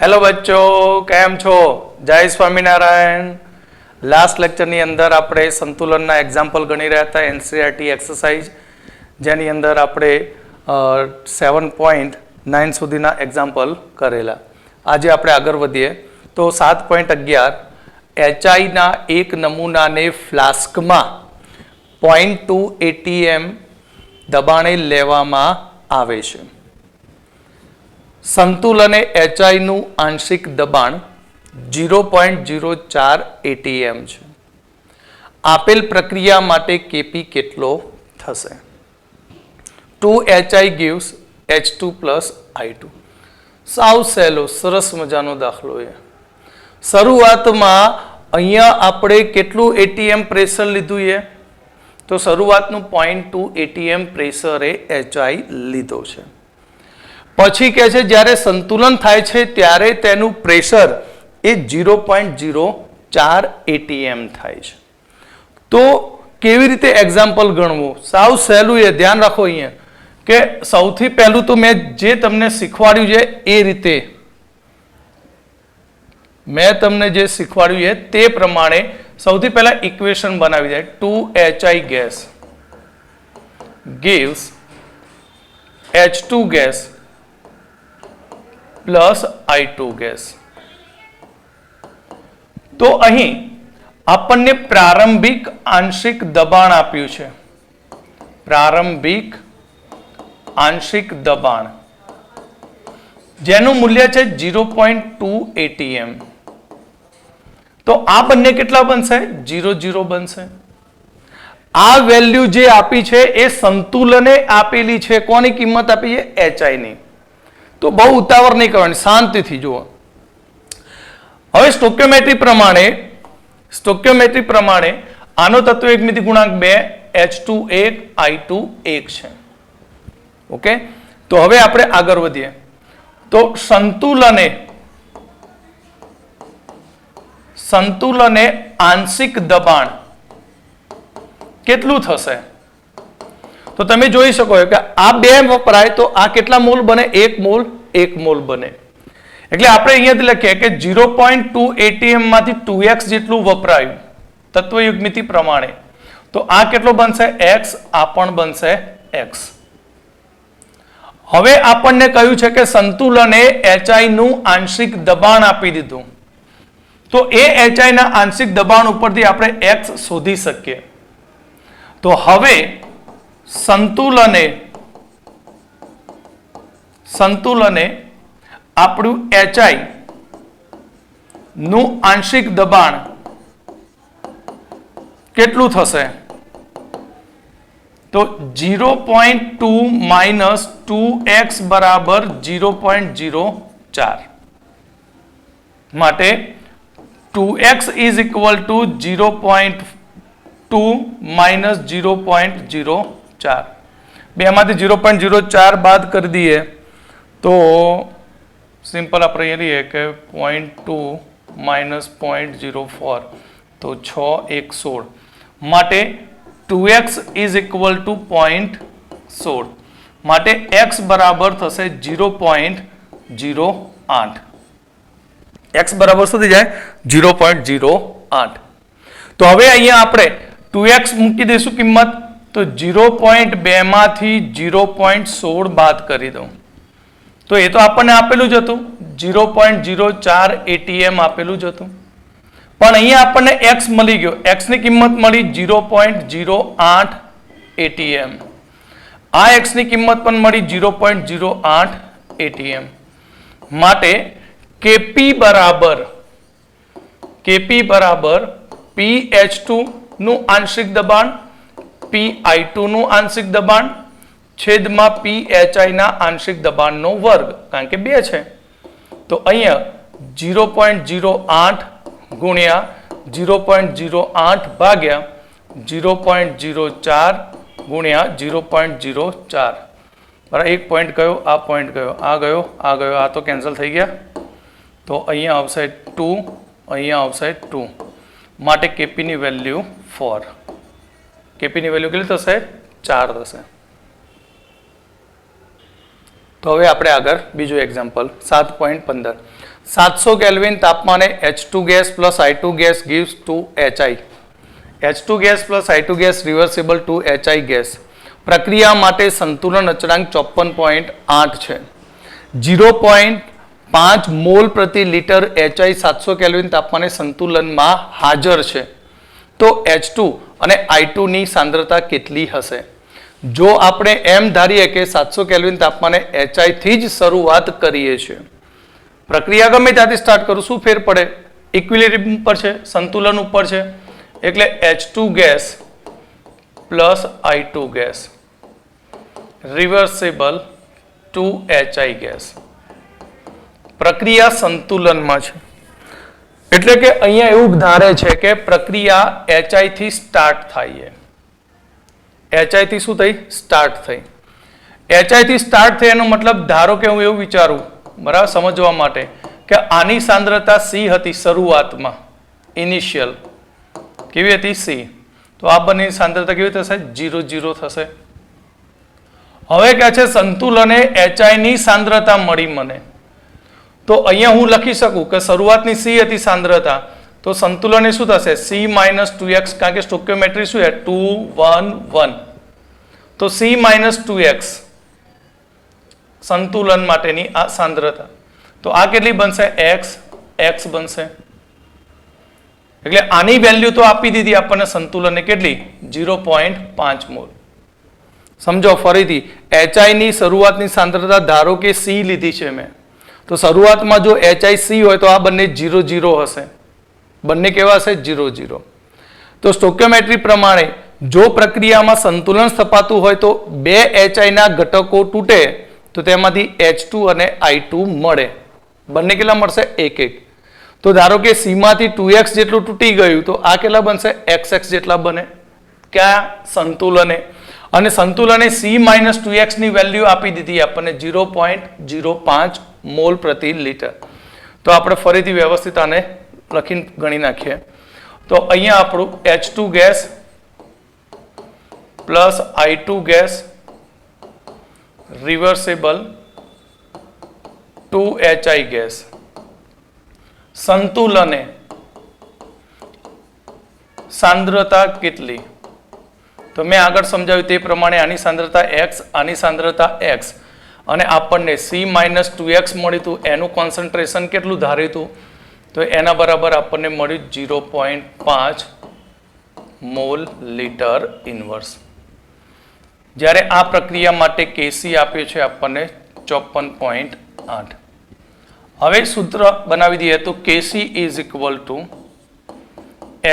Hello बच्चों, केम छो? जय स्वामीनारायण। लास्ट लेक्चर ની અંદર આપણે સંતુલનના એક્ઝામ્પલ ગણી રહ્યા હતા એનસીઈઆરટી એક્સરસાઇઝ, જેની અંદર આપણે 7.9 સુધીના એક્ઝામ્પલ કરેલા. આજે આપણે આગળ વધીએ તો 7.11 HI ના એક નમૂનાને ફ્લાસ્કમાં 0.2 ATM દબાણે લેવામાં આવે છે. સંતુલને HI નું આંશિક દબાણ 0.04 ATM છે. આપેલ પ્રક્રિયા માટે Kp કેટલો થશે? 2HI gives H2 plus I2. સાવ સહેલો સરસ મજાનો દાખલો છે. શરૂઆતમાં અહીંયા આપણે કેટલું ATM પ્રેશર લીધું છે? તો શરૂઆતનું 0.2 ATM પ્રેશરે HI લીધો છે. પછી કહે છે જ્યારે સંતુલન થાય છે ત્યારે તેનું પ્રેશર એ 0.04 ATM થાય છે. તો કેવી રીતે એક્ઝામ્પલ ગણવું? સાવ સહેલું એ ધ્યાન રાખો અહીંયા કે સૌથી પહેલું તો મેં જે તમને શીખવાડ્યું છે એ રીતે મેં તમને જે શીખવાડ્યું છે તે પ્રમાણે સૌથી પહેલા ઇક્વેશન બનાવી દે. 2HI gas gives H2 gas plus I2 gas. તો અહીં આપણને પ્રારંભિક આંશિક દબાણ આપ્યું છે. પ્રારંભિક આંશિક દબાણ જેનું મૂલ્ય છે 0.2 ATM. તો આ બંને કેટલા બનશે? 0 બનશે. આ વેલ્યુ જે આપી છે એ સંતુલને આપેલી છે. કોની કિંમત આપી છે? HI ની. તો બહુ ઉતાવળ નહીં કરવાની, શાંતિથી જુઓ. હવે સ્ટોક્યોમેટ્રી પ્રમાણે આનો તત્વ એકમિતિ ગુણાંક 2, H2 1, I2 1 છે. ઓકે, તો હવે આપણે આગળ વધીએ. તો સંતુલને આંશિક દબાણ કેટલું થશે? તો તમે જોઈ શકો કે આ બે વપરાય તો આ કેટલા મોલ બને? 1 મોલ બને. એટલે આપણે અહીંયાથી લખીએ કે 0.2 ATM માંથી 2x જેટલું વપરાયું તત્વયુગ્મિતિ પ્રમાણે. તો આ કેટલો બનશે? x. આ પણ બનશે x. હવે આપણને કહ્યું છે કે સંતુલને HI નું આંશિક દબાણ આપી દીધું. તો એ HI ના આંશિક દબાણ ઉપરથી આપણે x શોધી શકીએ. તો હવે સંતુલને આપણું HI નું આંશિક દબાણ કેટલું થશે? તો 0.2 માઇનસ 2x બરાબર 0.04. માટે 2x is equal to 0.2 minus 0.04. બેમાંથી 0.04 બાદ કરી દઈએ તો સિમ્પલ આપણે એ લઈએ કે 0.2 માઇનસ 0.04 તો 6 1 16. માટે 2x ઇઝ ઇક્વલ ટુ 0.16. માટે x બરાબર થશે 0.08. x બરાબર શું થઈ જાય? 0.08. તો હવે અહીંયા આપણે 2x મૂકી દઈશું કિંમત. તો 0.2 માંથી 0.16 બાદ કરી દઉં તો એ તો આપણને આપેલું જ હતું, 0.04 ATM આપેલું જ હતું. પણ અહીંયા આપણને x મળી ગયો. x ની કિંમત મળી 0.08 ATM. આ x ની કિંમત પણ મળી 0.08 ATM. માટે Kp બરાબર PH2 નું આંશિક દબાણ, PI2 નું આંશિક દબાણ છેદમાં PHI ના આંશિક દબાણનો વર્ગ, કારણ કે 2 છે. તો અહીંયા 0.08 ગુણ્યા 0.08 ભાગ્યા 0.04 ગુણ્યા 0.04. બરાબર, એક પોઈન્ટ કયો? આ પોઈન્ટ કયો? આ ગયો, આ ગયો, આ તો કેન્સલ થઈ ગયા. તો અહીંયા આવશે 2, અહીંયા આવશે 2. માટે Kp ની વેલ્યુ 4. Kp ની વેલ્યુ કેટલી થશે? 4 થશે. તો હવે આપણે આગળ બીજું એક્ઝામ્પલ 7.15 700 કેલ્વિન તાપમાને H2 gas plus I2 gas gives to HI. H2 gas plus I2 gas reversible to HI gas. પ્રક્રિયા માટે સંતુલન અચળાંક 54.8 છે. 0.5 મોલ પ્રતિ લિટર HI 700 કેલ્વિન તાપમાને સંતુલનમાં હાજર છે. તો H2 અને I2 ની સાંદ્રતા કેટલી હશે? જો આપણે એમ ધારીએ કે 700 કેલ્વિન તાપમાને HI થી જ શરૂઆત કરીએ છીએ, પ્રક્રિયા ગમે ત્યાંથી સ્ટાર્ટ કરું, શું ફેર પડે? ઇક્વિલિબ્રિયમ ઉપર છે, સંતુલન ઉપર છે, એટલે H2 gas plus I2 gas reversible to HI gas. પ્રક્રિયા સંતુલનમાં છે એટલે કે અહીંયા એવું ધારે છે કે પ્રક્રિયા HI થી સ્ટાર્ટ થાય છે. HI થી શું થઈ? સ્ટાર્ટ થઈ. HI થી સ્ટાર્ટ થઈ એનો મતલબ, ધારો કે હું એવું વિચારું, બરાબર સમજવા માટે, કે આની સાંદ્રતા C હતી શરૂઆતમાં, ઇનિશિયલ કેવી હતી? C. તો આ બંનેની સાંદ્રતા કેવી થશે? 0 થશે. હવે કહે છે સંતુલને HI ની સાંદ્રતા મળી મને, તો અહીંયા હું લખી શકું કે શરૂઆતની C હતી સાંદ્રતા, તો સંતુલન શું થશે? C માઇનસ 2x, કારણ કે સ્ટોઇકિયોમેટ્રી શું છે? 2 1 1. તો C માઇનસ 2x સંતુલન માટેની આ સાંદ્રતા. તો આ કેટલી બનશે? x બનશે. એટલે આની વેલ્યુ તો આપી દીધી આપણને સંતુલનને, કેટલી? 0.5 મોલ. સમજો ફરીથી, HI ની શરૂઆતની સાંદ્રતા ધારો કે C લીધી છે મેં, તો શરૂઆતમાં જો HI C હોય તો આ બંને 0 હશે. બંને કેવા હશે? 0. તો સ્ટોઇકિયોમેટ્રી પ્રમાણે જો પ્રક્રિયામાં સંતુલન સ્થપાતું હોય તો બે HI ના ઘટકો તૂટે તો તેમાંથી H2 અને I2 મળે. બંને કેટલા મળશે? 1. તો ધારો કે C માંથી 2x જેટલું તૂટી ગયું, તો આ કેટલા બનશે? xx જેટલા બને. ક્યાં? સંતુલને. અને સંતુલને C માઇનસ 2x ની વેલ્યુ આપી દીધી આપણને 0.05 મોલ પ્રતિ લિટર. તો આપણે ફરીથી વ્યવસ્થિત આને લખીને ગણી નાખીએ. તો અહીંયા આપણું H2 gas plus I2 gas reversible to HI gas. સંતુલને સાંદ્રતા કેટલી? તો મેં આગળ સમજાવ્યું તે પ્રમાણે આની સાંદ્રતા x, આની સાંદ્રતા x, અને આપણને C માઇનસ 2x મળ્યું હતું. એનું કોન્સન્ટ્રેશન કેટલું ધાર્યું હતું? તો એના બરાબર આપણને મળ્યું 0.5 મોલ લિટર ઇન્વર્સ. જ્યારે આ પ્રક્રિયા માટે Kc આપ્યું છે આપણને 54.8. હવે સૂત્ર બનાવી દઈએ તો Kc is equal to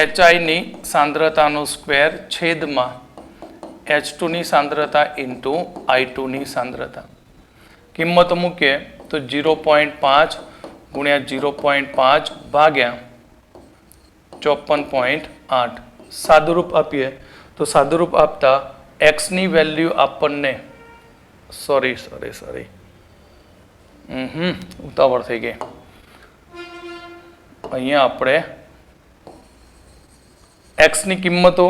HI ની સાંદ્રતાનો સ્ક્વેર છેદમાં H2 ની સાંદ્રતા ઇન્ટુ I2 ની સાંદ્રતા. કિંમત મૂકીએ તો 0.5 ગુણ્યા 0.5 ભાગ્યા 54.8. સાદુરૂપ આપીએ તો સાદુરૂપ આપતા x ની વેલ્યુ આપણને સોરી ઉતાવળ થઈ ગઈ. અહીંયા આપણે x ની કિંમતો,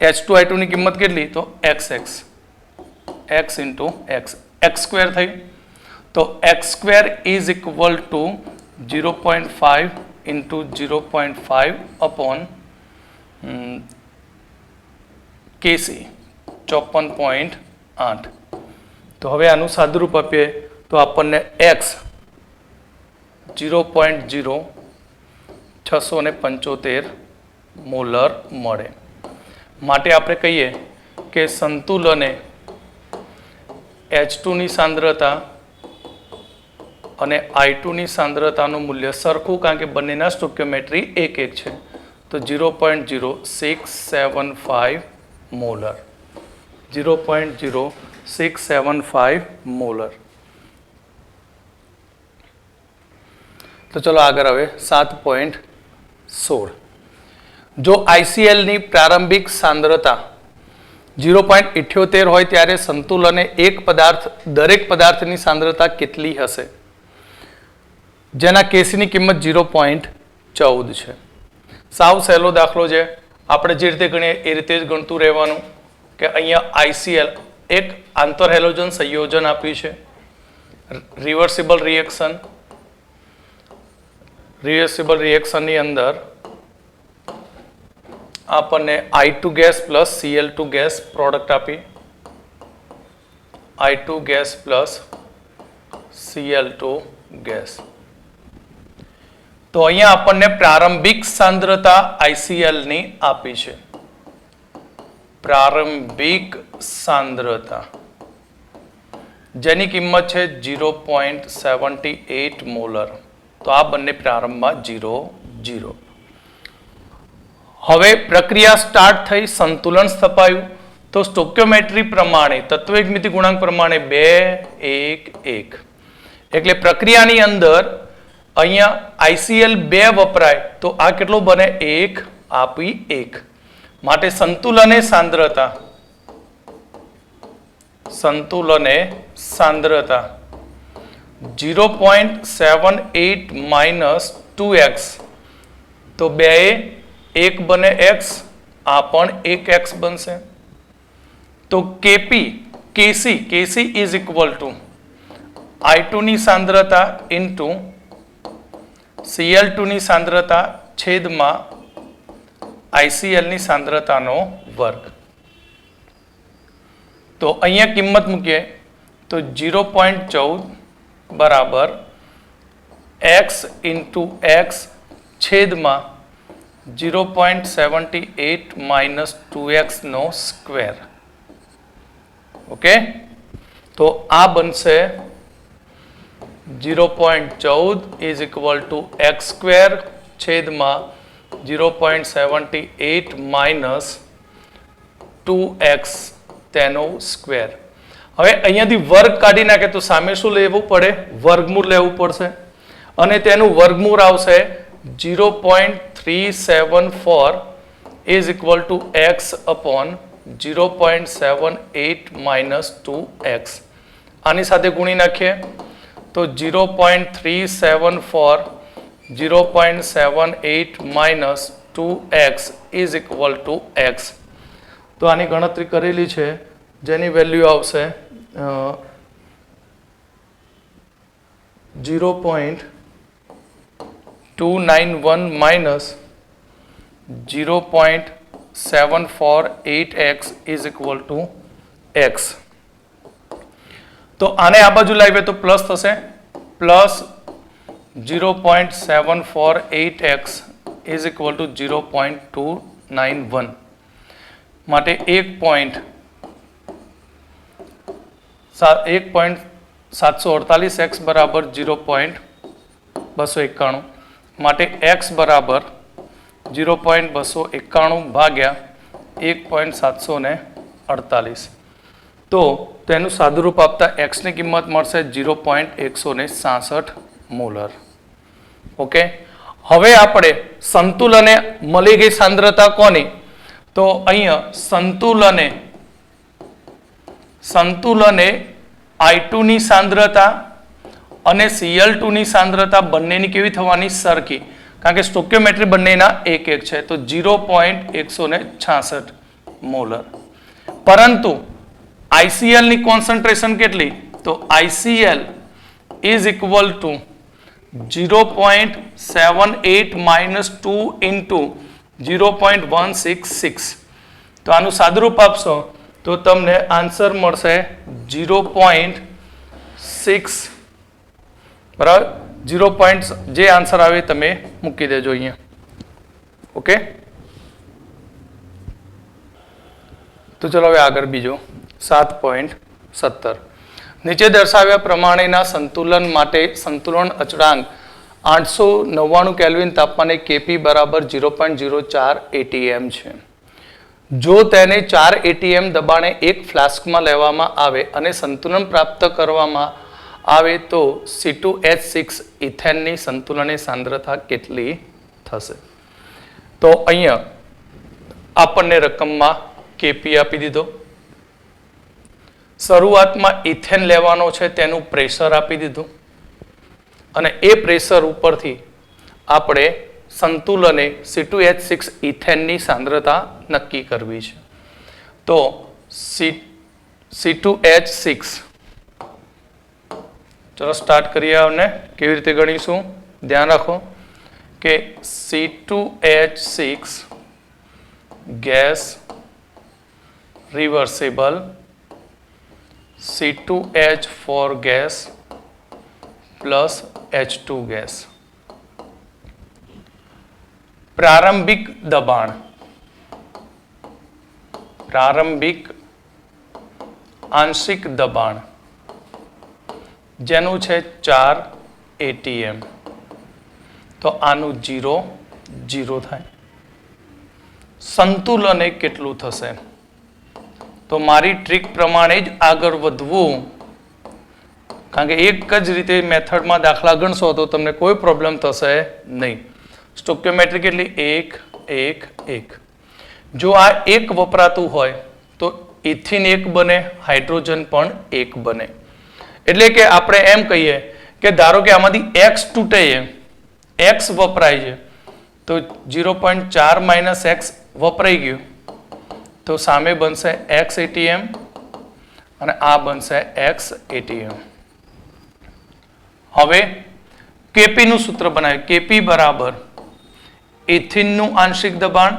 H2 I2 ની કિંમત કેટલી? તો x ઇન્ટુ x સ્ક્વેર થઈ. તો x square is equal to 0.5 into 0.5 upon Kc 54.8. તો હવે આનું સાદુરૂપ આપીએ તો આપણને x 0.0675 મોલર મળે. માટે આપણે કહીએ કે સંતુલને H2 ની સાંદ્રતા અને I2 ની સાંદ્રતાનું મૂલ્ય સરખું, કારણ કે બંનેના સ્ટોઇકિયોમેટ્રી 1 છે. તો 0.0675 મોલર. 0.0675 મોલર. તો ચલો આગળ હવે 7.16. જો ICl ની પ્રારંભિક સાંદ્રતા 0.78 હોય ત્યારે સંતુલને દરેક પદાર્થની સાંદ્રતા કેટલી હશે? જેના Kc ની કિંમત 0.14 છે. સાવ સહેલો દાખલો છે. આપણે જે રીતે ગણીએ એ રીતે જ ગણતું રહેવાનું કે અહીંયા ICl એક આંતરહેલોજન સંયોજન આપ્યું છે, રિવર્સિબલ રિએક્શન, રિવર્સિબલ રિએક્શનની અંદર આપણને I2 gas plus Cl2 gas product આપી, I2 gas plus Cl2 gas. તો અહીંયા આપણને પ્રારંભિક સાંદ્રતા ICl ની આપી છે. પ્રારંભિક સાંદ્રતા જેની કિંમત છે 0.78 મોલર. તો આ બંને પ્રારંભમાં 0. હવે પ્રક્રિયા સ્ટાર્ટ થઈ, સંતુલન સ્થપાયું. તો સ્ટોક્યોમેટ્રી પ્રમાણે, તત્વયુગ્મિતિ ગુણાંક પ્રમાણે 2, 1, 1. એટલે પ્રક્રિયાની અંદર અહીંયા ICl 2 વપરાય તો આ કેટલો બને? 1 આપી 1. માટે સંતુલને સાંદ્રતા 0.78 માઇનસ 2x. તો 2 એ 1 બને x, આ પણ 1x બનશે. તો Kc is equal to I2 ની સાંદ્રતા ઇન્ટુ Cl2 ની સાંદ્રતા છેદમાં ICl ની સાંદ્રતાનો વર્ગ. તો અહીંયા કિંમત મૂકીએ તો 0.14 બરાબર x ઇન્ટુ x છેદમાં 0.78 માઇનસ 2x નો સ્ક્વેર. ઓકે, તો આ બનશે 0.14 is equal to x square છેદમાં 0.78 માઇનસ 2x તેનો સ્ક્વેર. હવે અહીંયાથી વર્ગ કાઢી નાખે તો સામે શું લેવું પડે? વર્ગમૂળ લેવું પડશે અને તેનું વર્ગમૂળ આવશે 0.374 is equal to x upon 0.78 minus 2x. આની સાથે ગુણી નાખીએ તો 0.374 0.78 minus 2x is equal to x. તો આની ગણતરી કરેલી છે જેની વેલ્યુ આવશે 0.291 minus 0.748x is equal to x. તો આને આ બાજુ લાવીએ તો પ્લસ થશે, plus 0.748x is equal to 0.291. માટે 1.748x બરાબર 0.291. માટે x બરાબર 0.291 ભાગ્યા 1.748. તો તેનું સાદુરૂપ આપતા x ની કિંમત મળશે 0.166 મોલર. ઓકે, હવે આપણે સંતુલને મળી ગઈ સાંદ્રતા કોની? તો અહીંયા સંતુલને I2 ની સાંદ્રતા અને Cl2 ની સાંદ્રતા બંનેની કેવી થવાની? સરખી. કારણ કે સ્ટોક્યોમેટ્રી બંનેના 1 1 છે તો 0.166 મોલર. પરંતુ ICl ની કોન્સન્ટ્રેશન કેટલી? તો ICl is equal to 0.78 minus 2 into 0.166. તો આનું સાદુરૂપ આપશો તો તમને આન્સર મળશે 0.6 બરાબર. 0. જે આન્સર આવે તમે મૂકી દેજો અહીંયા. ઓકે, તો ચલો હવે આગળ બીજો 7.17. નીચે દર્શાવ્યા પ્રમાણેના સંતુલન માટે સંતુલન અચળાંક 899 કેલ્વિન તાપમાને Kp બરાબર 0.04 atm છે. જો તેને 4 atm દબાણે એક ફ્લાસ્કમાં લેવામાં આવે અને સંતુલન પ્રાપ્ત કરવામાં આવે તો C2H6 ઇથેનની સંતુલનની સાંદ્રતા કેટલી થશે? તો અહીંયા આપણને રકમમાં Kp આપી દીધો. શરૂઆતમાં ઇથેન લેવાનો છે તેનું પ્રેશર આપી દીધું અને એ પ્રેશર ઉપરથી આપણે સંતુલને C2H6 ઇથેનની સાંદ્રતા નક્કી કરવી છે. તો C2H6 ચલો સ્ટાર્ટ કરીએ. આવને કેવી રીતે ગણીશું ધ્યાન રાખો. કે C2H6 gas reversible, C2H4 gas plus H2 gas. પ્રારંભિક દબાણ, પ્રારંભિક આંશિક દબાણ જેનું છે 4 atm, તો આનું 0 0 થાય. સંતુલન એ કેટલું થશે? તો મારી ટ્રીક પ્રમાણે જ આગળ વધવું, કારણ કે એક જ રીતે મેથડમાં દાખલા ગણશો તો તમને કોઈ પ્રોબ્લેમ થશે નહીં. સ્ટોઇકિયોમેટ્રી કેટલી? 1 1 1. જો આ 1 વપરાતું હોય તો ઇથિન 1 બને, હાઇડ્રોજન પણ 1 બને. એટલે કે આપણે એમ કહીએ કે ધારો કે આમાંથી x તૂટે છે, x વપરાય છે, તો 0.4 - x વપરાઈ ગયું, તો સામે બનશે x atm અને આ બનશે x atm. હવે Kp નું સૂત્ર બનાવ્યું. Kp બરાબર ઇથિનનું આંશિક દબાણ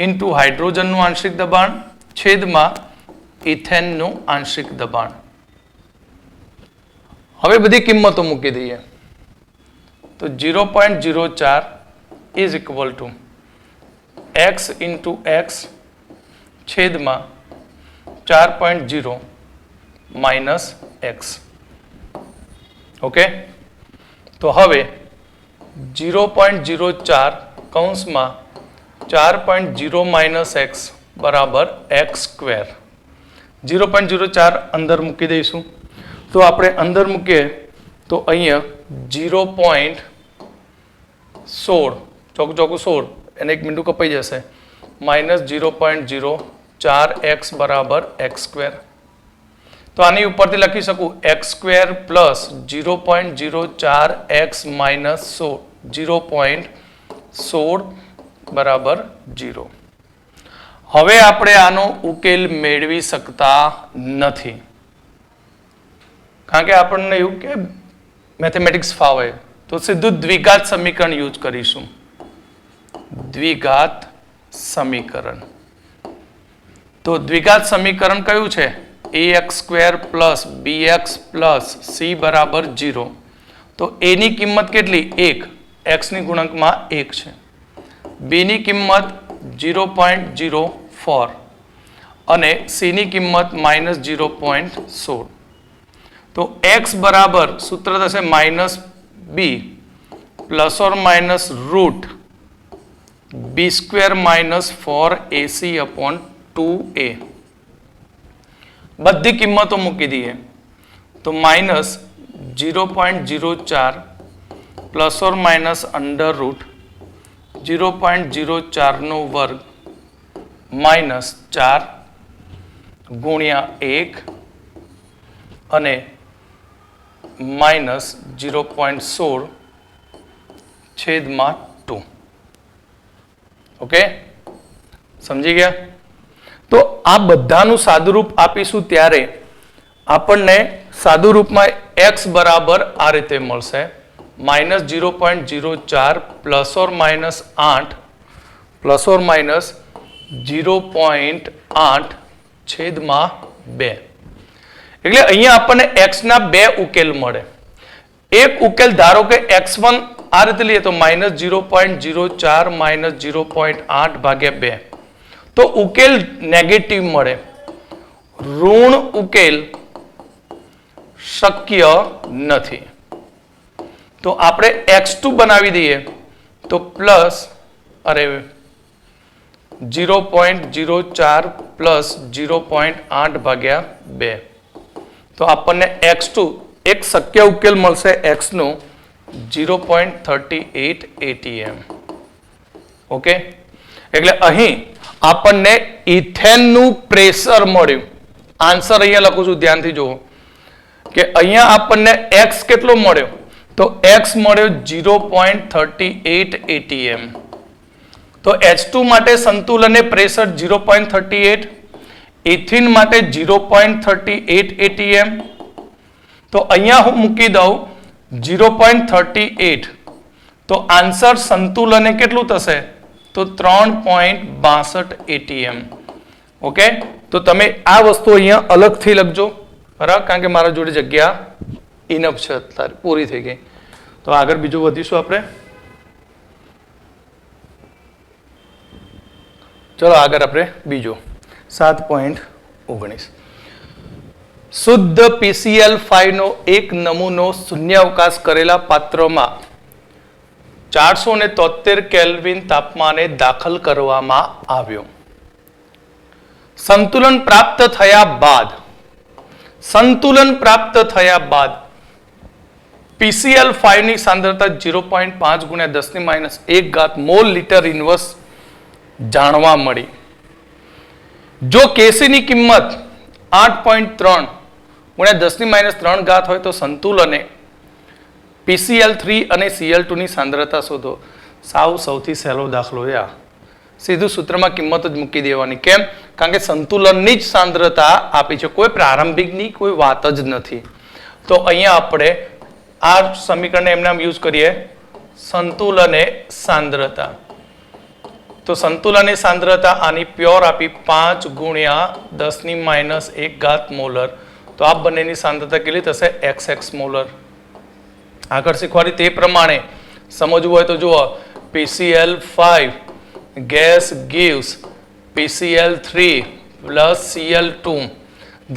ઇન્ટુ હાઇડ્રોજનનું આંશિક દબાણ છેદમાં ઇથેનનું આંશિક દબાણ. હવે બધી કિંમતો મૂકી દઈએ તો 0.04 is equal to x into x છેદમાં 4.0 માઇનસ x. ઓકે, તો હવે 0.04 કૌંસમાં 4.0 માઇનસ x બરાબર x સ્ક્વેર. 0.04 અંદર મૂકી દઈશું. તો આપણે અંદર મૂકીએ તો અહીંયા 0.16 ચોક 16 એને એક મીંડું કપાઈ જશે, માઇનસ 0.04x બરાબર x સ્ક્વેર. તો આની ઉપરથી લખી શકું x square plus 0.04x minus 0.16 બરાબર 0. હવે આપણે આનો ઉકેલ મેળવી શકતા નથી, કારણ કે આપણને એવું કે મેથેમેટિક્સ ફાવે, તો સીધું દ્વિઘાત સમીકરણ યુઝ કરીશું. દ્વિઘાત સમીકરણ. તો દ્વિઘાત સમીકરણ કયું છે? ax square plus bx plus c બરાબર 0. તો a ની કિંમત કેટલી? 1, x ની ગુણકમાં 1 છે. b ની કિંમત 0.04 અને c ની કિંમત માઇનસ 0.16. તો x બરાબર સૂત્ર થશે minus b plus or minus route b square minus 4ac upon 2a. બધી કિંમતો મૂકી દઈએ તો minus 0.04 plus or minus under route 0.04 નો વર્ગ માઇનસ 4 ગુણ્યા 1 અને માઇનસ 0.16 છેદમાં 2. ઓકે, સમજી ગયા? તો આ બધાનું સાદુરૂપ આપીશું ત્યારે આપણને સાદુરૂપમાં x બરાબર આ રીતે મળશે, minus 0.04 plus or minus 8 plus or minus 0.8 છેદમાં 2. એટલે અહીંયા આપણને x ના બે ઉકેલ મળે. એક ઉકેલ ધારો કે x1 આ રીતે લઈએ તો માઇનસ 0.04 માઇનસ 0.8 ભાગ્યા 2, તો ઉકેલ નેગેટિવ મળે. ઋણ ઉકેલ શક્ય નથી. તો આપણે x2 બનાવી દઈએ તો પ્લસ 0.04 પ્લસ 0.8 ભાગ્યા 2, તો આપણને x2 એક શક્ય ઉકેલ મળશે x નું 0.38 atm. ઓકે, એટલે અહીં આપણને ઇથેનનું પ્રેશર મળ્યું. આન્સર અહીંયા લખું છું, ધ્યાનથી જુઓ કે અહીંયા આપણને x કેટલો મળ્યો? તો x મળ્યો 0.38 atm. તો H2 માટે સંતુલને પ્રેશર 0.38, ઇથિન માટે 0.38 atm. તો અહીંયા હું મૂકી દઉં 0.38, તો આન્સર સંતુલને કેટલું થશે? તો 3.62 ATM. ઓકે, તો તમે આ વસ્તુ અહીંયા અલગથી લખજો, બરાબર, કારણ કે મારા જોડે જગ્યા ઇનફ છે, અત્યારે પૂરી થઈ ગઈ. તો આગળ બીજું વધીશું આપણે. ચલો આગળ આપણે બીજો 7.19 શુદ્ધ PCl5 નો એક નમૂનો શૂન્યાવકાશ કરેલા પાત્રમાં 473 કેલ્વિન તાપમાને દાખલ કરવામાં આવ્યો. સંતુલન પ્રાપ્ત થયા બાદ PCl5 ની સાંદ્રતા 0.5 ગુણ્યા 10⁻1 મોલ લીટર ઇન્વર્સ જાણવા મળી. જો Kc ની કિંમત 8.3 ગુણ્યા 10⁻3 હોય તો સંતુલને PCl3 અને Cl2 ની સાંદ્રતા શોધો. સૌથી સહેલો દાખલો છે આ. સીધું સૂત્રમાં કિંમત જ મૂકી દેવાની. કેમ? કારણ કે સંતુલનની જ સાંદ્રતા આપી છે, કોઈ પ્રારંભિકની કોઈ વાત જ નથી. તો અહીંયા આપણે આ સમીકરણને એમનામ યુઝ કરીએ, સંતુલને સાંદ્રતા. તો સંતુલનની સાંદ્રતા આની પ્યોર આપી 5 ગુણ્યા 10⁻1 મોલર. તો આ બંનેની સાંદ્રતા કેટલી થશે? XX molar. આગળ શીખવાની તે પ્રમાણે સમજવું હોય તો જુઓ, PCl5 gas gives PCl3 plus Cl2.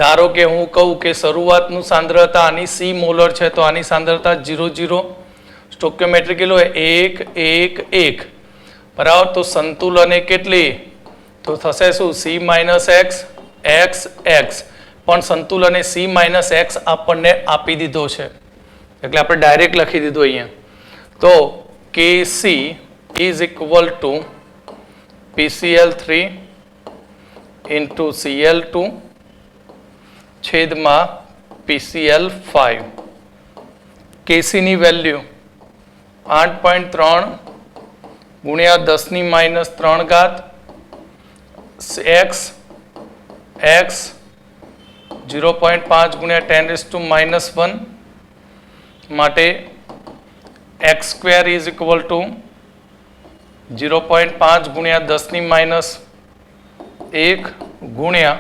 ધારો કે હું કહું કે શરૂઆતનું સાંદ્રતા આની C મોલર છે, તો આની સાંદ્રતા 0,0, સ્ટોઇકિયોમેટ્રિક કેટલું હોય? 1, 1, 1. બરાબર. તો સંતુલને કેટલી? તો થશે શું? C - X, X, X. પણ સંતુલને C - X આપણને આપી દીધો છે, એટલે આપણે ડાયરેક્ટ લખી દીધું અહીંયા. તો Kc is equal to PCl3 into Cl2 છેદમાં PCl5. Kc ની વેલ્યુ 8.3 ગુણ્યા 10⁻3 x x 0.5 ગુણ્યા 10⁻1 માટે x² is equal to 0.5 ગુણ્યા 10⁻1 ગુણ્યા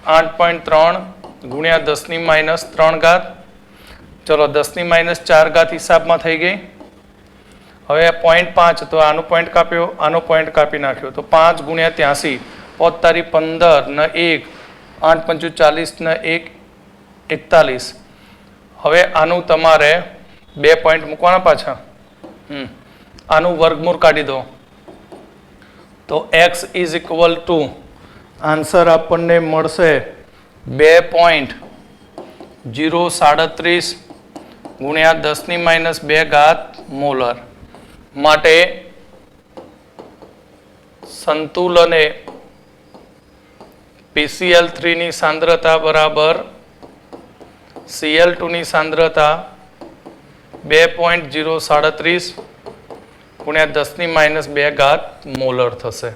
8.3 ગુણ્યા 10⁻3. ચલો 10⁻4 હિસાબમાં થઈ ગઈ. હવે 0.5, તો આનો પોઈન્ટ કાપ્યો, આનો પોઈન્ટ કાપી નાખ્યો, તો 5 ગુણ્યા 83, 5 15 ને 1, 8 × 40 ને 1, 41. હવે આનું તમારે 2 પોઈન્ટ મૂકવાના પાછા. આનું વર્ગમૂળ કાઢી દો, તો x is equal to answer આપણને મળશે 2.037 ગુણ્યા 10⁻2 મોલર. માટે સંતુલને PCl3 ની સાંદ્રતા બરાબર Cl2 ની સાંદ્રતા 2.037 ગુણ્યા 10⁻2 મોલર થશે.